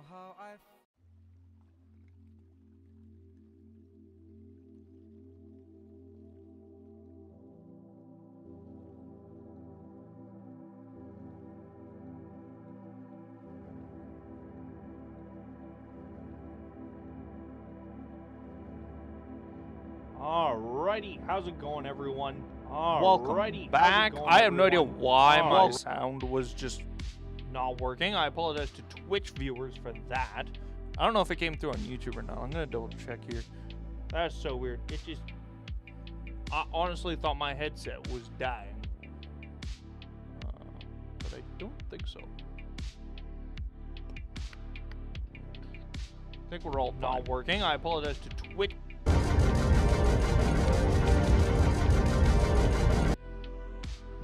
how I Alrighty, how's it going, everyone? Welcome back. I have no idea why my sound was just not working. I apologize to Twitch viewers for that. I don't know if it came through on YouTube or not. I'm gonna double check here. That's so weird. I honestly thought my headset was dying. But I don't think so. I think we're all not working. I apologize to Twitch.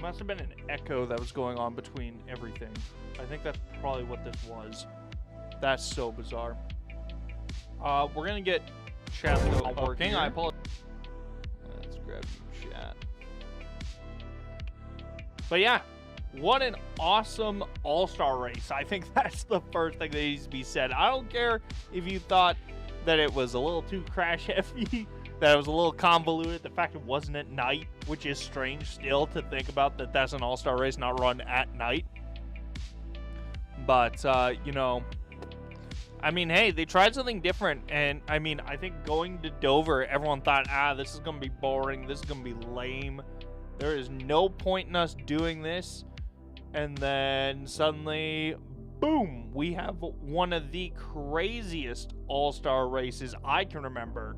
Must have been an echo that was going on between everything. I think that's probably what this was. That's so bizarre. We're gonna get chat though working. Here. I apologize. Let's grab chat. But yeah, what an awesome all-star race. I think that's the first thing that needs to be said. I don't care if you thought that it was a little too crash heavy, that it was a little convoluted, the fact it wasn't at night, which is strange still to think about that that's an all-star race not run at night. But, you know, I mean, hey, they tried something different. And, I mean, I think going to Dover, everyone thought, this is going to be boring. This is going to be lame. There is no point in us doing this. And then suddenly, boom, we have one of the craziest all-star races I can remember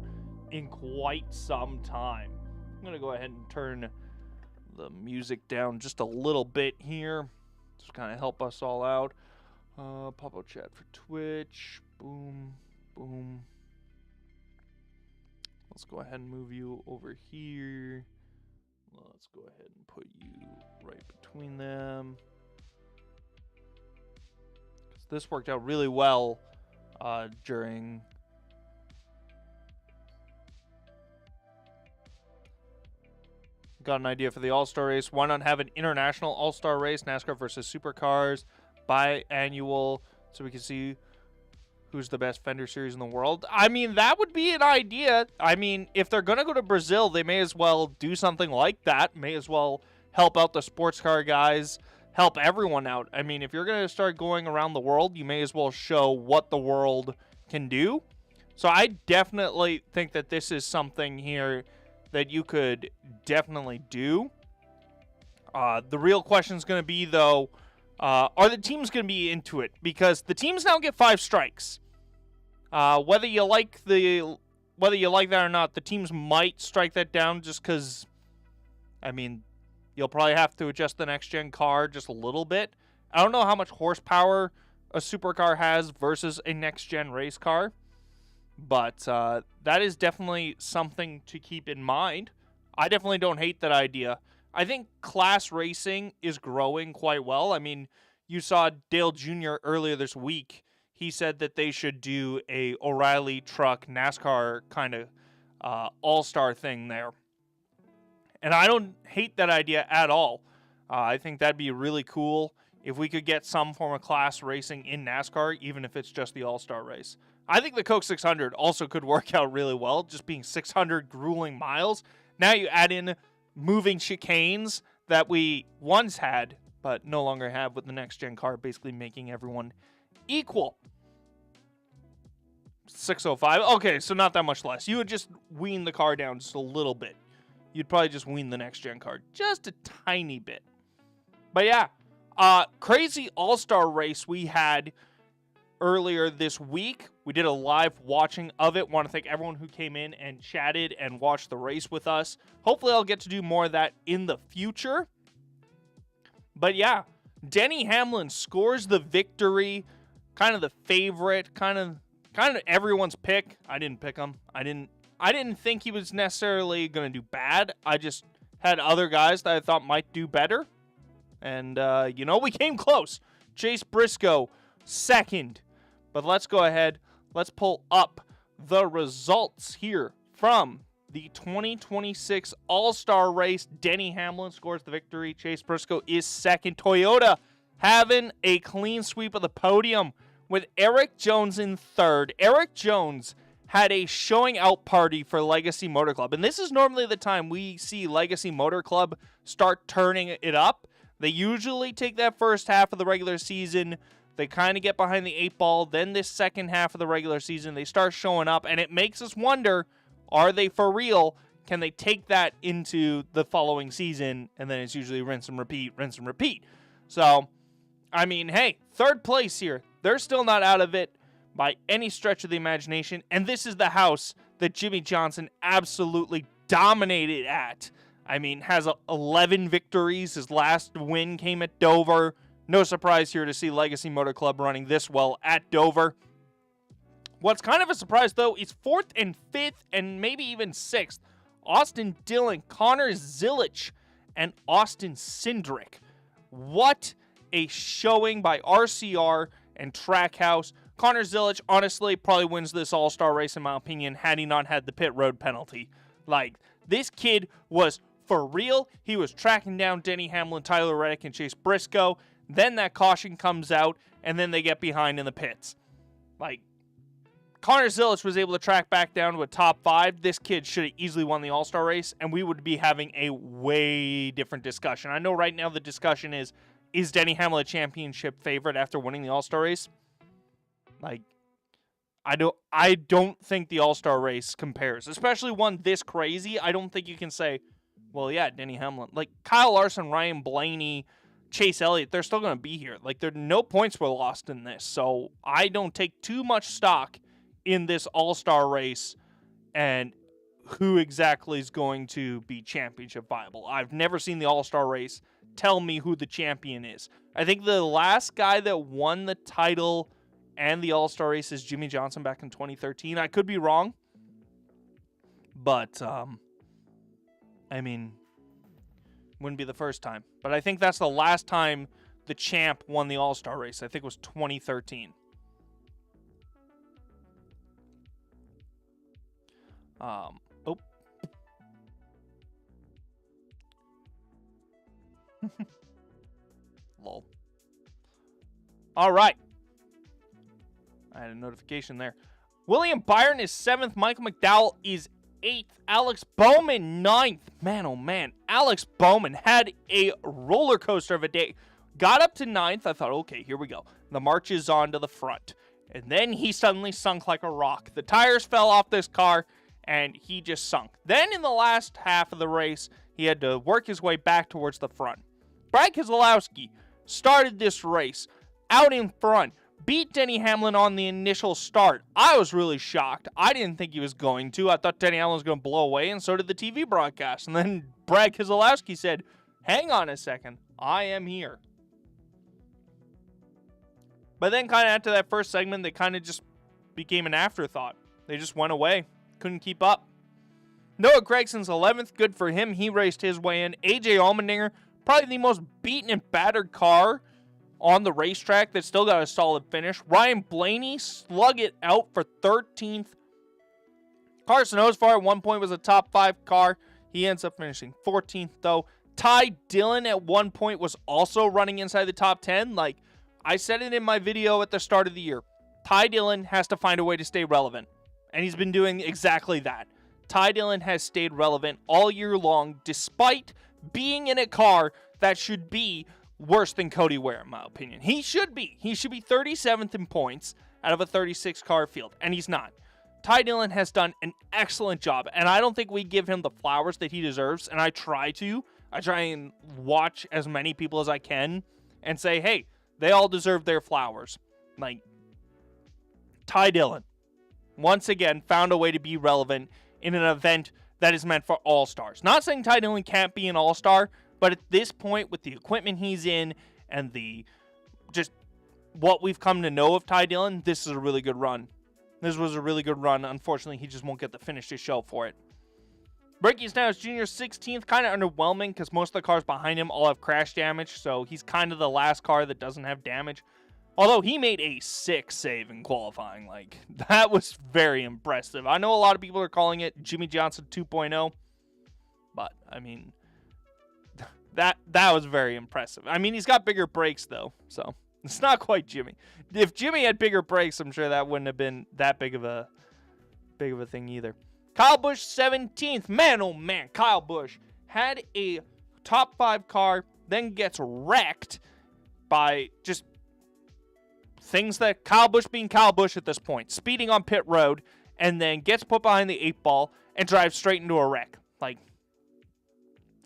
in quite some time. I'm going to go ahead and turn the music down just a little bit here. Just kind of help us all out. Pop-up chat for Twitch. Boom, boom. Let's go ahead and move you over here. Let's go ahead and put you right between them. This worked out really well during... Got an idea for the All-Star race. Why not have an international All-Star race, NASCAR versus Supercars, biannual, so we can see who's the best Fender series in the world? I mean, that would be an idea. I mean, if they're going to go to Brazil, they may as well do something like that. May as well help out the sports car guys, help everyone out. I mean, if you're going to start going around the world, you may as well show what the world can do. So I definitely think that this is something here that you could definitely do. The real question is going to be, though, are the teams going to be into it? Because the teams now get 5 strikes. Whether you like that or not, the teams might strike that down just because, I mean, you'll probably have to adjust the next-gen car just a little bit. I don't know how much horsepower a supercar has versus a next-gen race car. But that is definitely something to keep in mind. I definitely don't hate that idea. I think class racing is growing quite well. I mean, you saw Dale Jr. earlier this week. He said that they should do a O'Reilly truck NASCAR kind of all-star thing there. And I don't hate that idea at all. I think that'd be really cool if we could get some form of class racing in NASCAR, even if it's just the all-star race. I think the Coke 600 also could work out really well, just being 600 grueling miles. Now you add in moving chicanes that we once had, but no longer have with the next-gen car, basically making everyone equal. 605. Okay, so not that much less. You would just wean the car down just a little bit. You'd probably just wean the next-gen car just a tiny bit. But yeah, crazy all-star race we had earlier this week. We did a live watching of it. Want to thank everyone who came in and chatted and watched the race with us. Hopefully I'll get to do more of that in the future. But yeah, Denny Hamlin scores the victory. Kind of the favorite, kind of everyone's pick. I didn't pick him. I didn't think he was necessarily going to do bad. I just had other guys that I thought might do better. And, you know, we came close. Chase Briscoe, second. But let's go ahead. Let's pull up the results here from the 2026 All-Star race. Denny Hamlin scores the victory. Chase Briscoe is second. Toyota having a clean sweep of the podium with Eric Jones in third. Eric Jones had a showing out party for Legacy Motor Club. And this is normally the time we see Legacy Motor Club start turning it up. They usually take that first half of the regular season. They kind of get behind the 8 ball. Then this second half of the regular season, they start showing up. And it makes us wonder, are they for real? Can they take that into the following season? And then it's usually rinse and repeat, rinse and repeat. So, I mean, hey, third place here. They're still not out of it by any stretch of the imagination. And this is the house that Jimmy Johnson absolutely dominated at. I mean, has 11 victories. His last win came at Dover. No surprise here to see Legacy Motor Club running this well at Dover. What's kind of a surprise, though, is 4th and 5th and maybe even 6th. Austin Dillon, Connor Zilich, and Austin Cindric. What a showing by RCR and Trackhouse. Connor Zilich, honestly, probably wins this All-Star race, in my opinion, had he not had the pit road penalty. Like, this kid was for real. He was tracking down Denny Hamlin, Tyler Reddick, and Chase Briscoe. Then that caution comes out, and then they get behind in the pits. Like, Connor Zilich was able to track back down to a top 5. This kid should have easily won the All-Star race, and we would be having a way different discussion. I know right now the discussion is Denny Hamlin a championship favorite after winning the All-Star race? Like, I don't think the All-Star race compares, especially one this crazy. I don't think you can say, well, yeah, Denny Hamlin. Like, Kyle Larson, Ryan Blaney, Chase Elliott, they're still going to be here. Like, no points were lost in this, so I don't take too much stock in this All-Star race and who exactly is going to be championship viable. I've never seen the All-Star race. Tell me who the champion is. I think the last guy that won the title and the All-Star race is Jimmy Johnson back in 2013. I could be wrong, but I mean, wouldn't be the first time. But I think that's the last time the champ won the All-Star race. I think it was 2013. Lol. All right. I had a notification there. William Byron is 7th. Michael McDowell is 8th. Alex Bowman 9th. Man, oh man. Alex Bowman had a roller coaster of a day. Got up to 9th. I thought, okay, here we go. The march is on to the front. And then he suddenly sunk like a rock. The tires fell off this car, and he just sunk. Then in the last half of the race, he had to work his way back towards the front. Brad Keselowski started this race out in front, beat Denny Hamlin on the initial start. I was really shocked. I didn't think he was going to. I thought Denny Hamlin was going to blow away, and so did the TV broadcast. And then Brad Keselowski said, hang on a second, I am here. But then kind of after that first segment, they kind of just became an afterthought. They just went away. Couldn't keep up. Noah Gregson's 11th. Good for him. He raced his way in. AJ Allmendinger, probably the most beaten and battered car on the racetrack that still got a solid finish. Ryan Blaney slug it out for 13th. Carson Osvar at one point was a top 5 car. He ends up finishing 14th, though. Ty Dillon at one point was also running inside the top 10. Like, I said it in my video at the start of the year. Ty Dillon has to find a way to stay relevant. And he's been doing exactly that. Ty Dillon has stayed relevant all year long, despite being in a car that should be worse than Cody Ware, in my opinion. He should be. He should be 37th in points out of a 36-car field, and he's not. Ty Dillon has done an excellent job, and I don't think we give him the flowers that he deserves, and I try to. I try and watch as many people as I can and say, hey, they all deserve their flowers. Like, Ty Dillon, once again, found a way to be relevant in an event that is meant for all-stars. Not saying Ty Dillon can't be an all-star, but at this point, with the equipment he's in and the just what we've come to know of Ty Dillon, this is a really good run. This was a really good run. Unfortunately, he just won't get the finish to show for it. Ricky Stenhouse Jr. 16th, kind of underwhelming because most of the cars behind him all have crash damage, so he's kind of the last car that doesn't have damage. Although he made a sick save in qualifying. Like, that was very impressive. I know a lot of people are calling it Jimmy Johnson 2.0, but, I mean, that was very impressive. I mean, he's got bigger brakes, though, so It's not quite Jimmy. If Jimmy had bigger brakes, I'm sure that wouldn't have been that big of a thing either. Kyle Busch 17th. Man, oh man, Kyle Busch had a top 5 car, then gets wrecked by just things that Kyle Busch being Kyle Busch at this point, speeding on pit road, and then gets put behind the 8 ball and drives straight into a wreck. Like,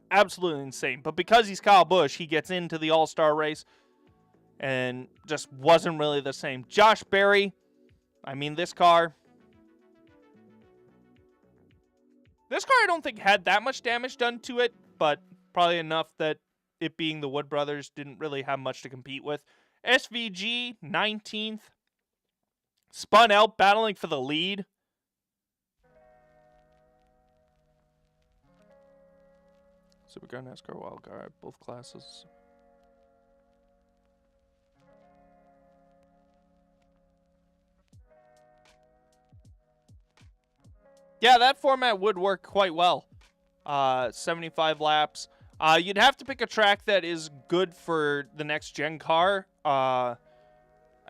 absolutely insane. But because he's Kyle Busch, he gets into the All-Star race and just wasn't really the same. Josh Berry, I mean, this car I don't think had that much damage done to it, but probably enough that it being the Wood brothers didn't really have much to compete with. SVG, 19th. Spun out, battling for the lead. Supercar, NASCAR, Wildcard, both classes. Yeah, that format would work quite well. 75 laps. You'd have to pick a track that is good for the next gen car. I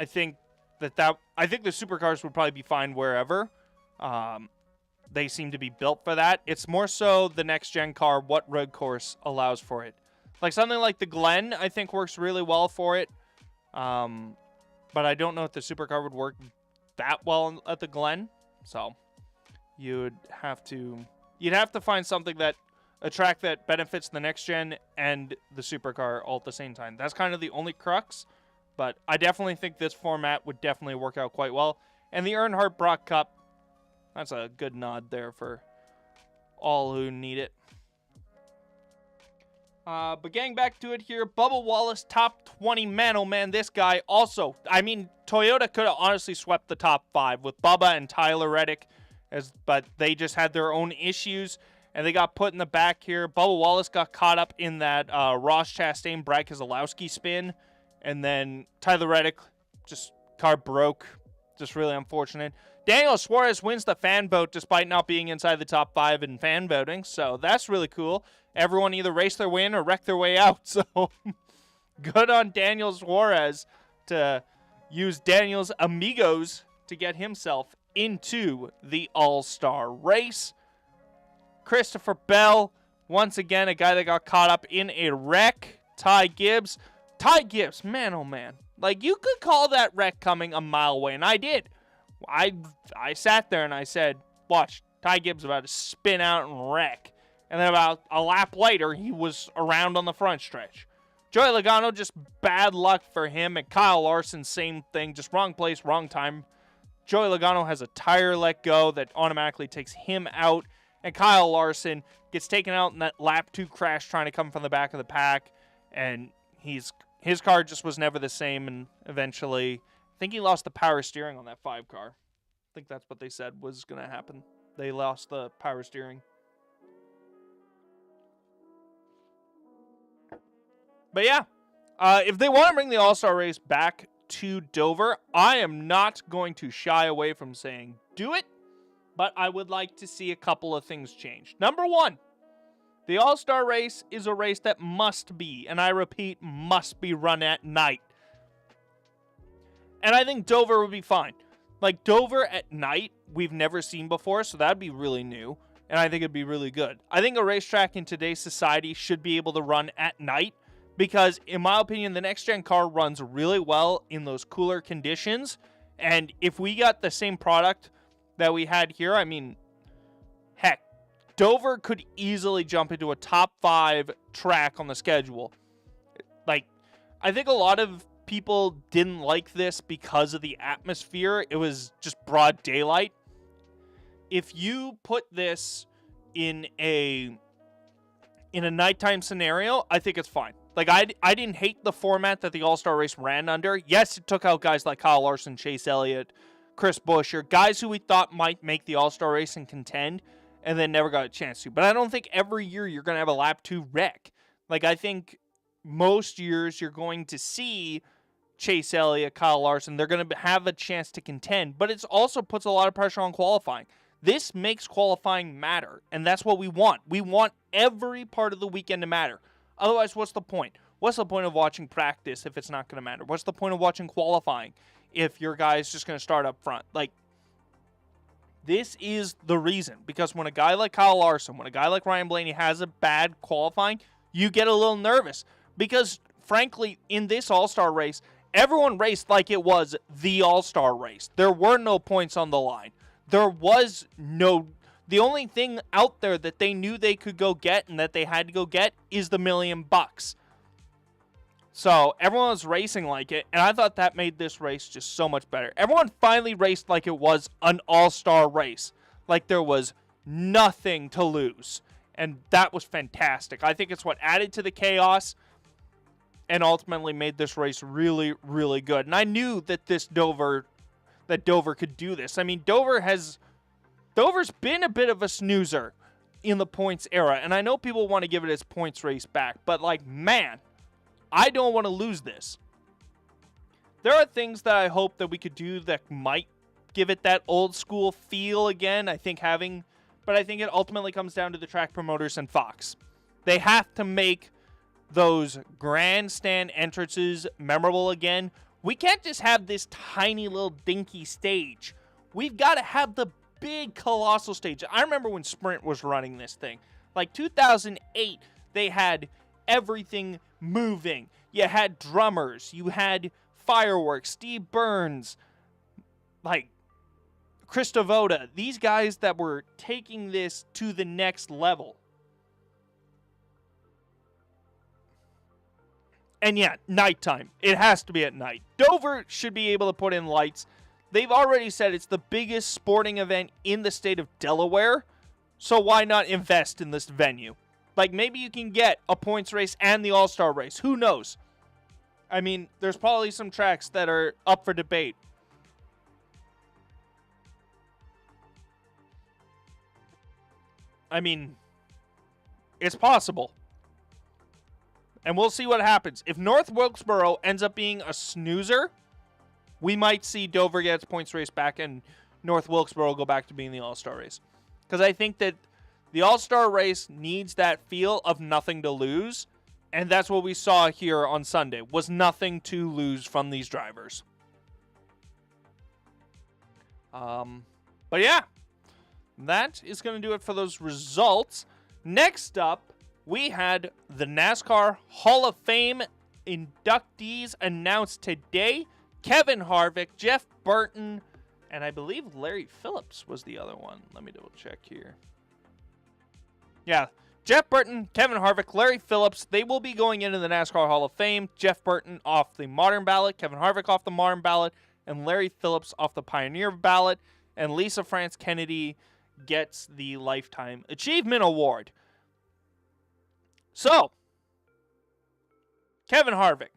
think the supercars would probably be fine wherever. They seem to be built for that. It's more so the next gen car, what road course allows for it. Like something like the Glen, I think works really well for it. But I don't know if the supercar would work that well at the Glen. So you'd have to find something that a track that benefits the next gen and the supercar all at the same time. That's kind of the only crux, but I definitely think this format would definitely work out quite well. And the Earnhardt Brock Cup, that's a good nod there for all who need it. But getting back to it here, Bubba Wallace, top 20. Man, oh man, this guy also, I mean, Toyota could have honestly swept the top 5 with Bubba and Tyler Reddick, but they just had their own issues, and they got put in the back here. Bubba Wallace got caught up in that Ross Chastain, Brad Keselowski spin, and then Tyler Reddick, just car broke. Just really unfortunate. Daniel Suarez wins the fan vote despite not being inside the top 5 in fan voting, so that's really cool. Everyone either raced their way in or wrecked their way out, so good on Daniel Suarez to use Daniel's amigos to get himself into the All-Star race. Christopher Bell, once again, a guy that got caught up in a wreck. Ty Gibbs, man, oh man. Like, you could call that wreck coming a mile away, and I did. I sat there and I said, watch, Ty Gibbs about to spin out and wreck. And then about a lap later, he was around on the front stretch. Joey Logano, just bad luck for him. And Kyle Larson, same thing, just wrong place, wrong time. Joey Logano has a tire let go that automatically takes him out. And Kyle Larson gets taken out in that lap 2 crash trying to come from the back of the pack. And his car just was never the same. And eventually, I think he lost the power steering on that 5 car. I think that's what they said was going to happen. They lost the power steering. But yeah, if they want to bring the All-Star race back to Dover, I am not going to shy away from saying do it, but I would like to see a couple of things change. Number 1, the All-Star race is a race that must be, and I repeat, must be run at night. And I think Dover would be fine. Like, Dover at night, we've never seen before, so that'd be really new, and I think it'd be really good. I think a racetrack in today's society should be able to run at night, because, in my opinion, the next-gen car runs really well in those cooler conditions. And if we got the same product that we had here, I mean, heck, Dover could easily jump into a top 5 track on the schedule. Like, I think a lot of people didn't like this because of the atmosphere. It was just broad daylight. If you put this in a nighttime scenario, I think it's fine. Like, I didn't hate the format that the All-Star race ran under. Yes, it took out guys like Kyle Larson, Chase Elliott, Chris Buescher, guys who we thought might make the All-Star race and contend, and then never got a chance to. But I don't think every year you're going to have a lap 2 wreck. Like, I think most years you're going to see Chase Elliott, Kyle Larson, they're going to have a chance to contend. But it also puts a lot of pressure on qualifying. This makes qualifying matter, and that's what we want. We want every part of the weekend to matter. Otherwise, what's the point? What's the point of watching practice if it's not going to matter? What's the point of watching qualifying if your guy's just going to start up front? Like, this is the reason. Because when a guy like Kyle Larson, when a guy like Ryan Blaney has a bad qualifying, you get a little nervous. Because, frankly, in this All-Star race, everyone raced like it was the All-Star race. There were no points on the line. There was no... The only thing out there that they knew they could go get and that they had to go get is the $1 million. So everyone was racing like it, and I thought that made this race just so much better. Everyone finally raced like it was an all-star race, like there was nothing to lose, and that was fantastic. I think it's what added to the chaos and ultimately made this race really, really good. And I knew that Dover could do this. I mean, Dover's been a bit of a snoozer in the points era, and I know people want to give it its points race back, but like, man, I don't want to lose this. There are things that I hope that we could do that might give it that old school feel again. I think it ultimately comes down to the track promoters and Fox. They have to make those grandstand entrances memorable again. We can't just have this tiny little dinky stage. We've got to have the big colossal stage. I remember when Sprint was running this thing. Like 2008, they had everything moving. You had drummers. You had fireworks. Steve Burns. Like Chris Devoda. These guys that were taking this to the next level. And yeah, nighttime. It has to be at night. Dover should be able to put in lights. They've already said it's the biggest sporting event in the state of Delaware. So why not invest in this venue? Like, maybe you can get a points race and the All-Star race. Who knows? I mean, there's probably some tracks that are up for debate. I mean, it's possible. And we'll see what happens. If North Wilkesboro ends up being a snoozer, we might see Dover get its points race back and North Wilkesboro go back to being the All-Star race. Because I think that the All-Star race needs that feel of nothing to lose. And that's what we saw here on Sunday, was nothing to lose from these drivers. But yeah, that is going to do it for those results. Next up, we had the NASCAR Hall of Fame inductees announced today. Kevin Harvick, Jeff Burton, and I believe Larry Phillips was the other one. Let me double check here. Yeah, Jeff Burton, Kevin Harvick, Larry Phillips, they will be going into the NASCAR Hall of Fame. Jeff Burton off the modern ballot, Kevin Harvick off the modern ballot, and Larry Phillips off the pioneer ballot. And Lisa France Kennedy gets the Lifetime Achievement Award. So, Kevin Harvick,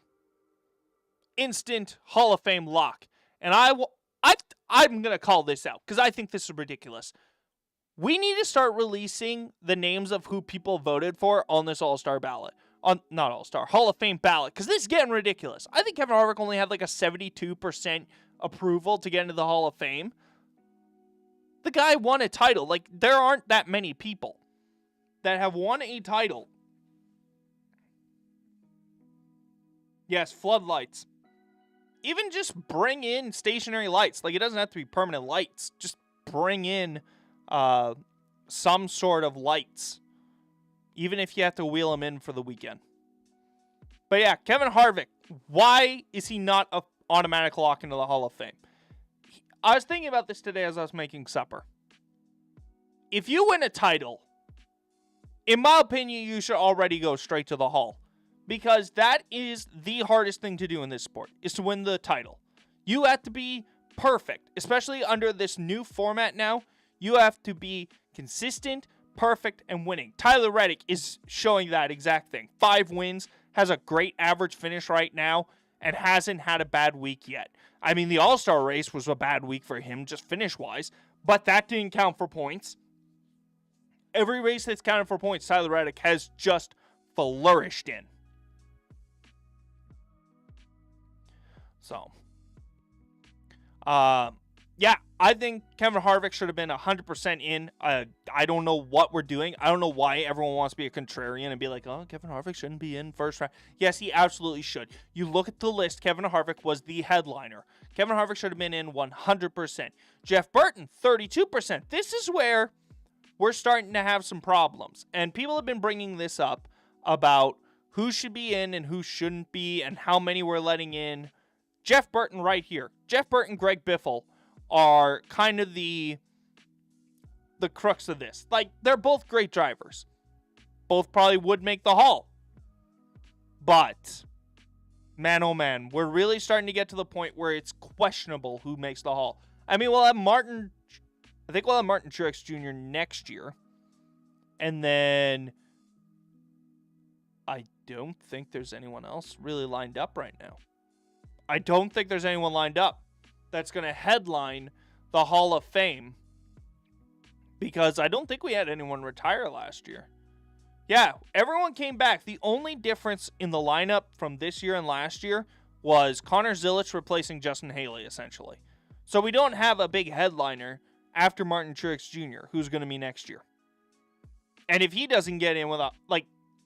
instant Hall of Fame lock. And I'm going to call this out because I think this is ridiculous. We need to start releasing the names of who people voted for on this All-Star ballot. Not All-Star, Hall of Fame ballot, because this is getting ridiculous. I think Kevin Harvick only had like a 72% approval to get into the Hall of Fame. The guy won a title. Like, there aren't that many people that have won a title. Yes, floodlights. Even just bring in stationary lights. Like, it doesn't have to be permanent lights. Just bring in some sort of lights. Even if you have to wheel them in for the weekend. But yeah, Kevin Harvick. Why is he not an automatic lock into the Hall of Fame? I was thinking about this today as I was making supper. If you win a title, in my opinion, you should already go straight to the Hall. Because that is the hardest thing to do in this sport, is to win the title. You have to be perfect, especially under this new format now. You have to be consistent, perfect, and winning. Tyler Reddick is showing that exact thing. 5 wins, has a great average finish right now, and hasn't had a bad week yet. I mean, the All-Star race was a bad week for him, just finish-wise, but that didn't count for points. Every race that's counted for points, Tyler Reddick has just flourished in. So, Yeah, I think Kevin Harvick should have been 100% in. I don't know what we're doing. I don't know why everyone wants to be a contrarian and be like, oh, Kevin Harvick shouldn't be in first round. Yes, he absolutely should. You look at the list, Kevin Harvick was the headliner. Kevin Harvick should have been in 100%. Jeff Burton, 32%. This is where we're starting to have some problems. And people have been bringing this up about who should be in and who shouldn't be and how many we're letting in. Jeff Burton right here. Jeff Burton, Greg Biffle are kind of the crux of this. Like, they're both great drivers. Both probably would make the Hall. But, man, oh man, we're really starting to get to the point where it's questionable who makes the Hall. I mean, we'll have Martin Truex Jr. next year. And then I don't think there's anyone else really lined up right now. I don't think there's anyone lined up that's going to headline the Hall of Fame, because I don't think we had anyone retire last year. Yeah, everyone came back. The only difference in the lineup from this year and last year was Connor Zilisch replacing Justin Haley, essentially. So we don't have a big headliner after Martin Truex Jr., who's going to be next year. And if he doesn't get in with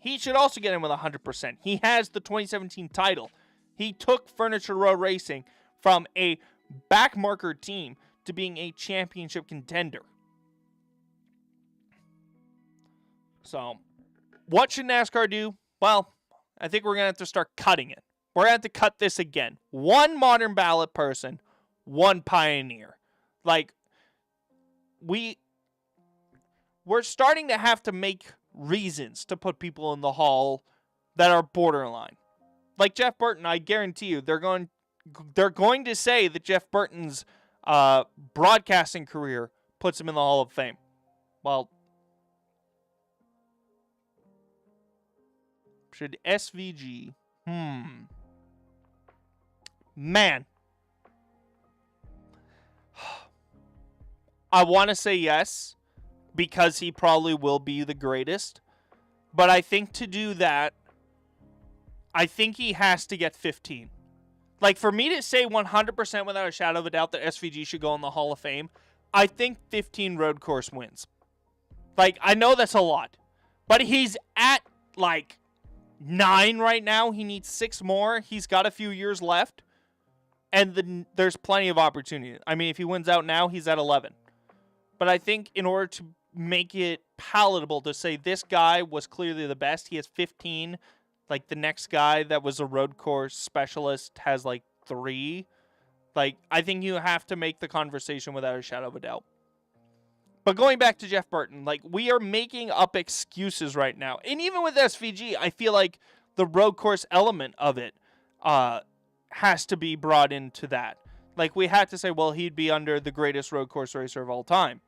he should also get in with 100%. He has the 2017 title. He took Furniture Row Racing from a backmarker team to being a championship contender. So, what should NASCAR do? Well, I think we're going to have to start cutting it. We're going to have to cut this again. One modern ballot person, one pioneer. Like, we're starting to have to make reasons to put people in the Hall that are borderline. Like Jeff Burton, I guarantee you, they're going to say that Jeff Burton's broadcasting career puts him in the Hall of Fame. Well, should SVG? Man. I want to say yes, because he probably will be the greatest. But I think to do that, I think he has to get 15. Like, for me to say 100% without a shadow of a doubt that SVG should go in the Hall of Fame, I think 15 road course wins. Like, I know that's a lot. But he's at, 9 right now. He needs 6 more. He's got a few years left. And there's plenty of opportunity. I mean, if he wins out now, he's at 11. But I think in order to make it palatable to say this guy was clearly the best, he has 15. Like, the next guy that was a road course specialist has, 3. I think you have to make the conversation without a shadow of a doubt. But going back to Jeff Burton, we are making up excuses right now. And even with SVG, I feel like the road course element of it has to be brought into that. We had to say, well, he'd be under the greatest road course racer of all time.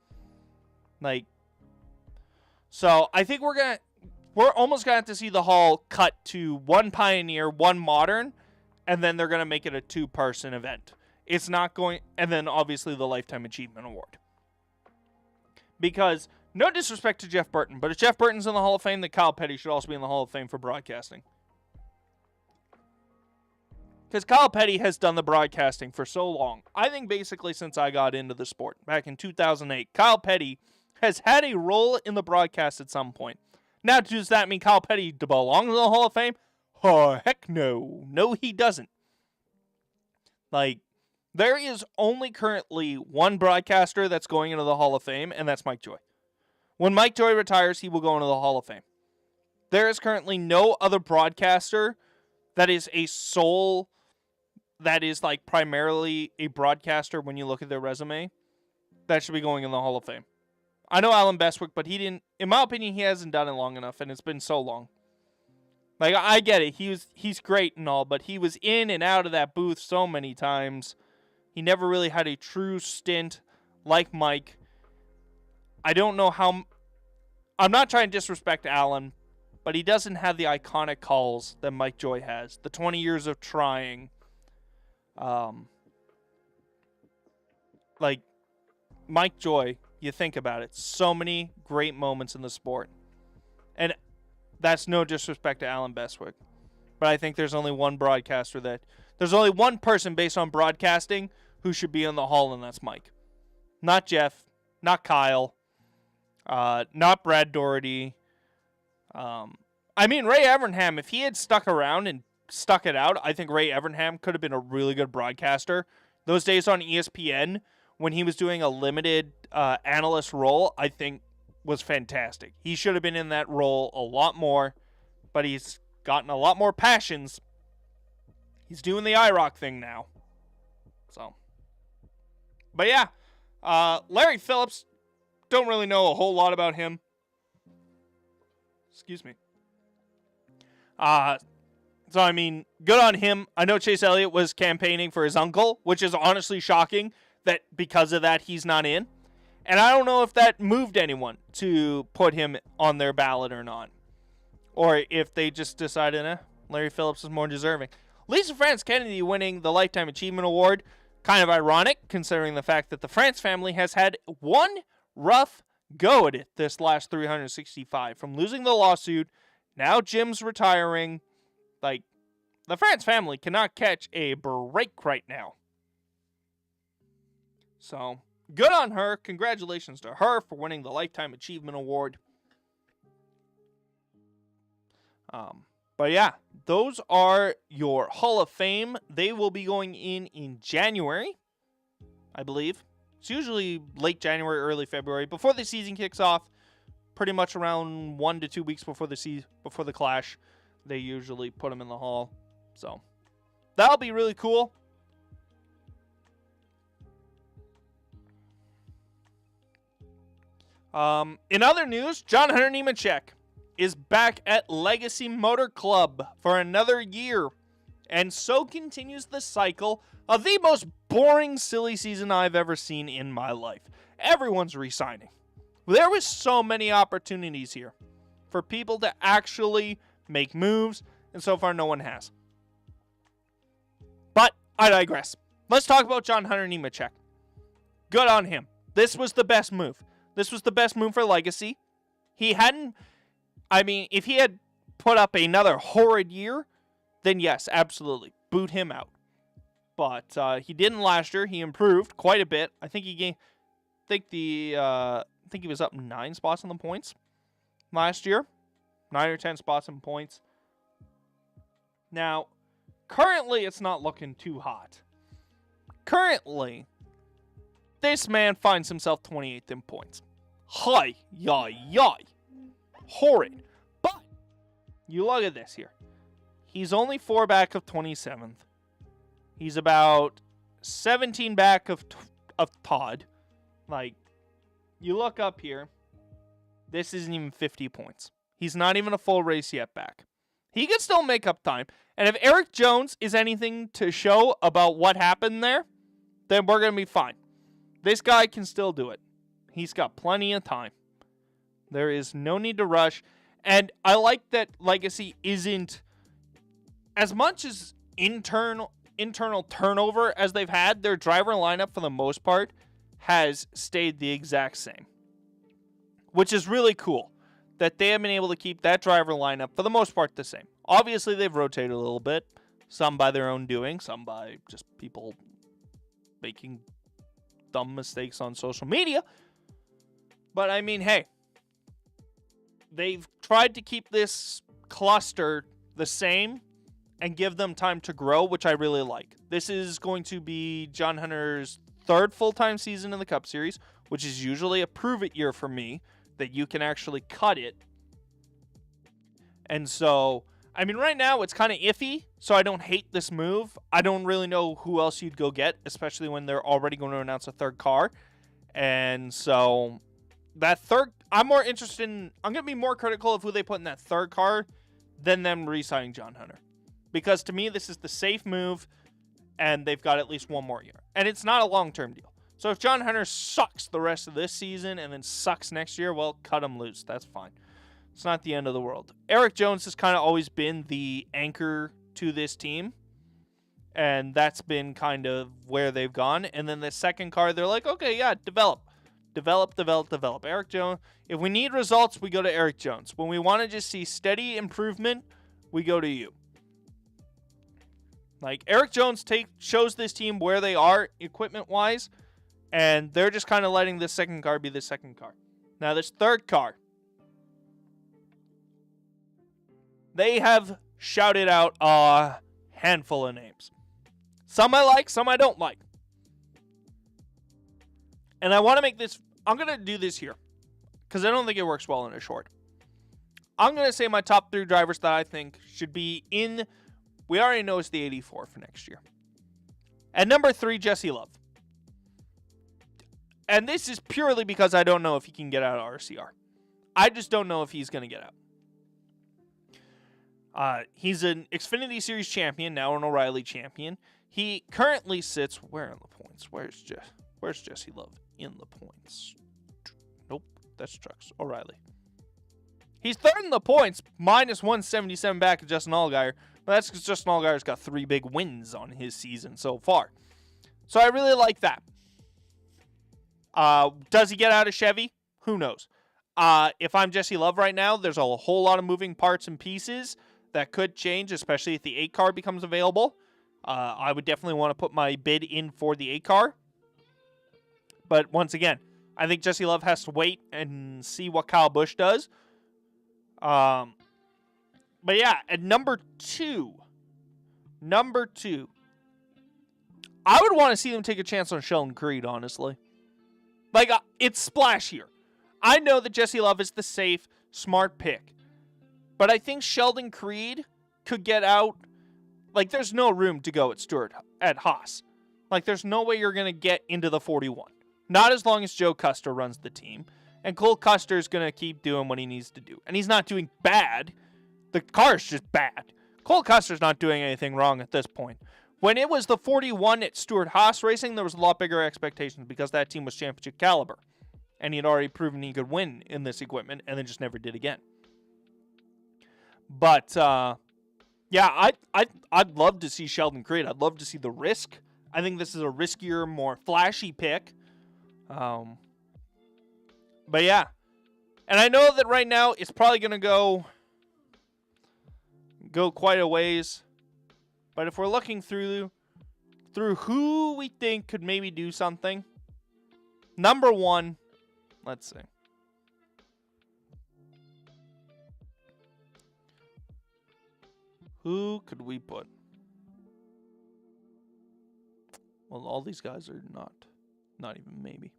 So I think we're almost going to have to see the Hall cut to one pioneer, one modern, and then they're going to make it a 2-person event. It's not going, and then obviously the Lifetime Achievement Award. Because, no disrespect to Jeff Burton, but if Jeff Burton's in the Hall of Fame, then Kyle Petty should also be in the Hall of Fame for broadcasting. Because Kyle Petty has done the broadcasting for so long. I think basically since I got into the sport, back in 2008, Kyle Petty has had a role in the broadcast at some point. Now, does that mean Kyle Petty belongs in the Hall of Fame? Oh, heck no. No, he doesn't. There is only currently one broadcaster that's going into the Hall of Fame, and that's Mike Joy. When Mike Joy retires, he will go into the Hall of Fame. There is currently no other broadcaster that is a sole, that is primarily a broadcaster when you look at their resume, that should be going in the Hall of Fame. I know Alan Bestwick, but he didn't, in my opinion, he hasn't done it long enough, and it's been so long. I get it. He's great and all, but he was in and out of that booth so many times. He never really had a true stint like Mike. I don't know how... I'm not trying to disrespect Alan, but he doesn't have the iconic calls that Mike Joy has. The 20 years of trying. Mike Joy, you think about it, so many great moments in the sport. And that's no disrespect to Alan Bestwick. But I think there's only one broadcaster there's only one person based on broadcasting who should be in the Hall, and that's Mike. Not Jeff. Not Kyle. Not Brad Doherty. I mean, Ray Evernham, if he had stuck around and stuck it out, I think Ray Evernham could have been a really good broadcaster. Those days on ESPN, when he was doing a limited analyst role, I think was fantastic. He should have been in that role a lot more, but he's gotten a lot more passions. He's doing the IROC thing now. So, but yeah, Larry Phillips, don't really know a whole lot about him. Excuse me. So, I mean, good on him. I know Chase Elliott was campaigning for his uncle, which is honestly shocking that because of that he's not in. And I don't know if that moved anyone to put him on their ballot or not. Or if they just decided, Larry Phillips is more deserving. Lisa France Kennedy winning the Lifetime Achievement Award. Kind of ironic, considering the fact that the France family has had one rough go at it this last 365. From losing the lawsuit, now Jim's retiring. Like, the France family cannot catch a break right now. So, good on her. Congratulations to her for winning the Lifetime Achievement Award. But yeah, those are your Hall of Fame. They will be going in January, I believe. It's usually late January, early February, before the season kicks off. Pretty much around 1 to 2 weeks before the Clash, they usually put them in the Hall. So that'll be really cool. In other news, John Hunter Nemechek is back at Legacy Motor Club for another year. And so continues the cycle of the most boring, silly season I've ever seen in my life. Everyone's re-signing. There was so many opportunities here for people to actually make moves, and so far no one has. But I digress. Let's talk about John Hunter Nemechek. Good on him. This was the best move. This was the best move for Legacy. If he had put up another horrid year, then yes, absolutely, boot him out. But he didn't last year. He improved quite a bit. I think he was up 9 spots in the points last year, 9 or 10 spots in points. Now, currently, it's not looking too hot. Currently, this man finds himself 28th in points. Hi, yai. Horrid. But you look at this here. He's only 4 back of 27th. He's about 17 back of Todd. Like, you look up here. This isn't even 50 points. He's not even a full race yet back. He can still make up time. And if Eric Jones is anything to show about what happened there, then we're going to be fine. This guy can still do it. He's got plenty of time. There is no need to rush. And I like that Legacy isn't as much as internal turnover as they've had. Their driver lineup, for the most part, has stayed the exact same, which is really cool that they have been able to keep that driver lineup, for the most part, the same. Obviously, they've rotated a little bit, some by their own doing, some by just people making dumb mistakes on social media. But I mean, hey, they've tried to keep this cluster the same and give them time to grow, which I really like. This is going to be John Hunter's 3rd full-time season in the Cup Series, which is usually a prove-it year for me, that you can actually cut it. And so, I mean, right now it's kind of iffy, so I don't hate this move. I don't really know who else you'd go get, especially when they're already going to announce a 3rd car. And so, that 3rd, I'm going to be more critical of who they put in that 3rd car than them re-signing John Hunter. Because to me, this is the safe move, and they've got at least 1 more year. And it's not a long-term deal. So if John Hunter sucks the rest of this season and then sucks next year, well, cut him loose. That's fine. It's not the end of the world. Eric Jones has kind of always been the anchor to this team. And that's been kind of where they've gone. And then the 2nd car, they're like, okay, yeah, develop. Eric Jones. If we need results, we go to Eric Jones. When we want to just see steady improvement, we go to you. Like, Eric Jones shows this team where they are equipment-wise, And they're just kind of letting this second car be the second car. Now, this third car, they have shouted out a handful of names. Some I like, some I don't like. And I want to make this, I'm going to do this here, because I don't think it works well in a short. I'm going to say my top 3 drivers that I think should be in, we already know it's the 84 for next year. At number 3, Jesse Love. And this is purely because I don't know if he can get out of RCR. I just don't know if he's going to get out. He's an Xfinity Series champion, now an O'Reilly champion. He currently sits, where in the points? Where's Jesse Love in the points? Nope, that's Trucks. O'Reilly. He's third in the points, minus 177 back of Justin Allgaier. But that's because Justin Allgaier's got 3 big wins on his season so far. So I really like that. Does he get out of Chevy? Who knows? If I'm Jesse Love right now, there's a whole lot of moving parts and pieces that could change, especially if the 8 car becomes available. I would definitely want to put my bid in for the 8 car. But once again, I think Jesse Love has to wait and see what Kyle Busch does. But yeah, at number 2, I would want to see them take a chance on Sheldon Creed, honestly. Like, it's splashier. I know that Jesse Love is the safe, smart pick. But I think Sheldon Creed could get out. Like, there's no room to go at Haas. Like, there's no way you're going to get into the 41. Not as long as Joe Custer runs the team. And Cole Custer is going to keep doing what he needs to do. And he's not doing bad. The car is just bad. Cole Custer's not doing anything wrong at this point. When it was the 41 at Stewart-Haas Racing, there was a lot bigger expectations because that team was championship caliber. And he had already proven he could win in this equipment and then just never did again. But, yeah, I'd love to see Sheldon Creed. I'd love to see the risk. I think this is a riskier, more flashy pick. But, yeah. And I know that right now it's probably going to go quite a ways. But if we're looking through who we think could maybe do something, number 1, let's see. Who could we put? Well, all these guys are not even maybe.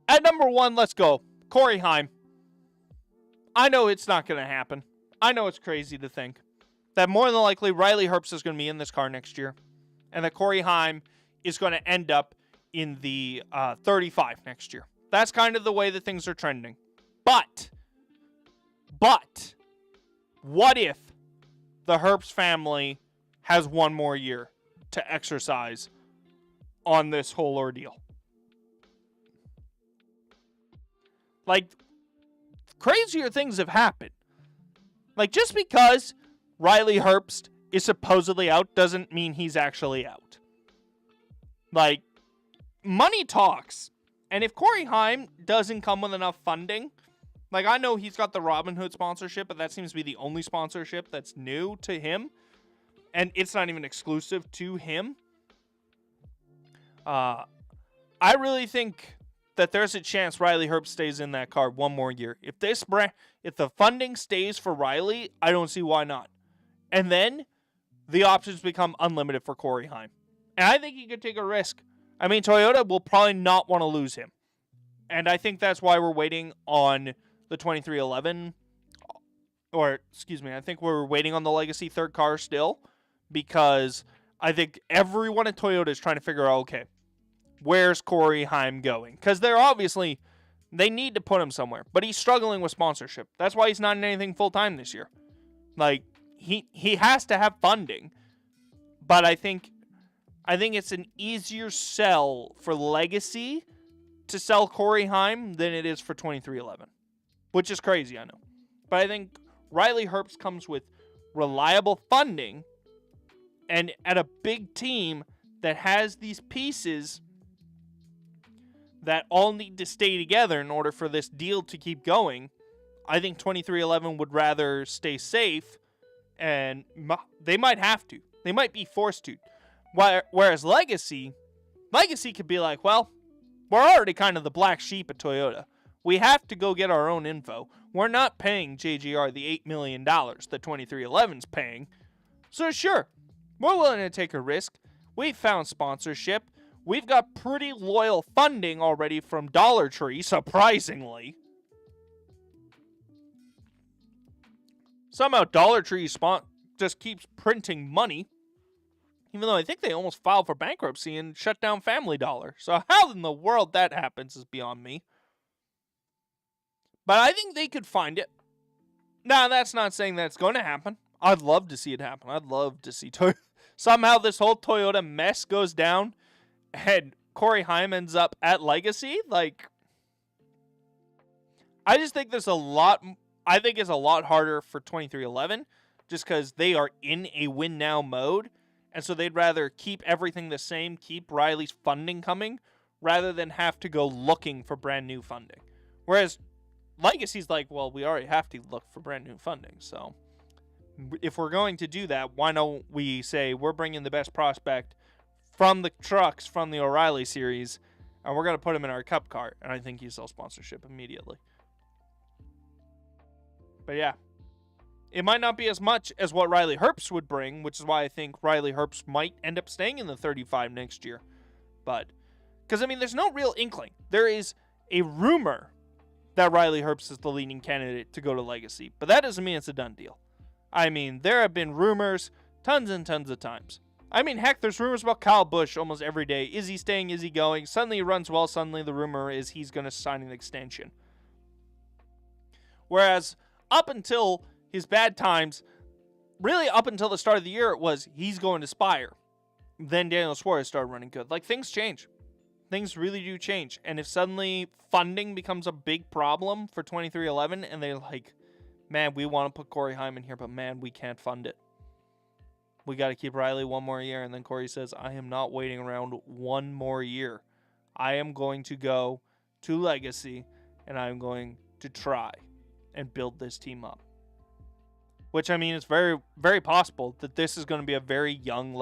At number 1, let's go. Corey Heim. I know it's not going to happen. I know it's crazy to think that more than likely Riley Herbst is going to be in this car next year and that Corey Heim is going to end up in the 35 next year. That's kind of the way that things are trending. But, what if the Herbst family has one more year to exercise on this whole ordeal? Like, crazier things have happened. Like, just because Riley Herbst is supposedly out doesn't mean he's actually out. Like, money talks. And if Corey Heim doesn't come with enough funding, like, I know he's got the Robinhood sponsorship, but that seems to be the only sponsorship that's new to him. And it's not even exclusive to him. I really think that there's a chance Riley Herbst stays in that car one more year. If the funding stays for Riley, I don't see why not. And then the options become unlimited for Corey Heim. And I think he could take a risk. I mean, Toyota will probably not want to lose him. And I think that's why we're waiting on the 2311. Or, excuse me, I think we're waiting on the Legacy third car still. Because I think everyone at Toyota is trying to figure out, okay, where's Corey Heim going? Because they need to put him somewhere. But he's struggling with sponsorship. That's why he's not in anything full-time this year. Like, he has to have funding. But I think it's an easier sell for Legacy to sell Corey Heim than it is for 2311. Which is crazy, I know. But I think Riley Herbst comes with reliable funding and at a big team that has these pieces that all need to stay together in order for this deal to keep going. I think 2311 would rather stay safe, and they might have to. They might be forced to. Whereas Legacy could be like, well, we're already kind of the black sheep at Toyota. We have to go get our own info. We're not paying JGR the $8 million that 2311's paying. So sure, we're willing to take a risk. We've found sponsorship. We've got pretty loyal funding already from Dollar Tree, surprisingly. Somehow Dollar Tree just keeps printing money. Even though I think they almost filed for bankruptcy and shut down Family Dollar. So how in the world that happens is beyond me. But I think they could find it. Now, that's not saying that's going to happen. I'd love to see it happen. I'd love to see somehow this whole Toyota mess goes down and Corey Haim ends up at Legacy. Like, I just think there's a lot. I think it's a lot harder for 2311 just because they are in a win now mode. And so they'd rather keep everything the same, keep Riley's funding coming, rather than have to go looking for brand new funding. Whereas Legacy's like, well, we already have to look for brand new funding. So if we're going to do that, why don't we say we're bringing the best prospect from the trucks from the O'Reilly series, and we're going to put him in our cup car. And I think you sell sponsorship immediately. But yeah. It might not be as much as what Riley Herbst would bring, which is why I think Riley Herbst might end up staying in the 35 next year. But, because, I mean, there's no real inkling. There is a rumor that Riley Herbst is the leading candidate to go to Legacy, but that doesn't mean it's a done deal. I mean, there have been rumors tons and tons of times. I mean, heck, there's rumors about Kyle Busch almost every day. Is he staying? Is he going? Suddenly he runs well. Suddenly the rumor is he's going to sign an extension. Whereas, up until his bad times, really up until the start of the year, it was he's going to Spire. Then Daniel Suarez started running good. Like, things change. Things really do change. And if suddenly funding becomes a big problem for 2311 and they're like, man, we want to put Corey Haim in here, but man, we can't fund it. We got to keep Riley one more year. And then Corey says, I am not waiting around one more year. I am going to go to Legacy and I'm going to try and build this team up. Which, I mean, it's very, very possible that this is going to be a very young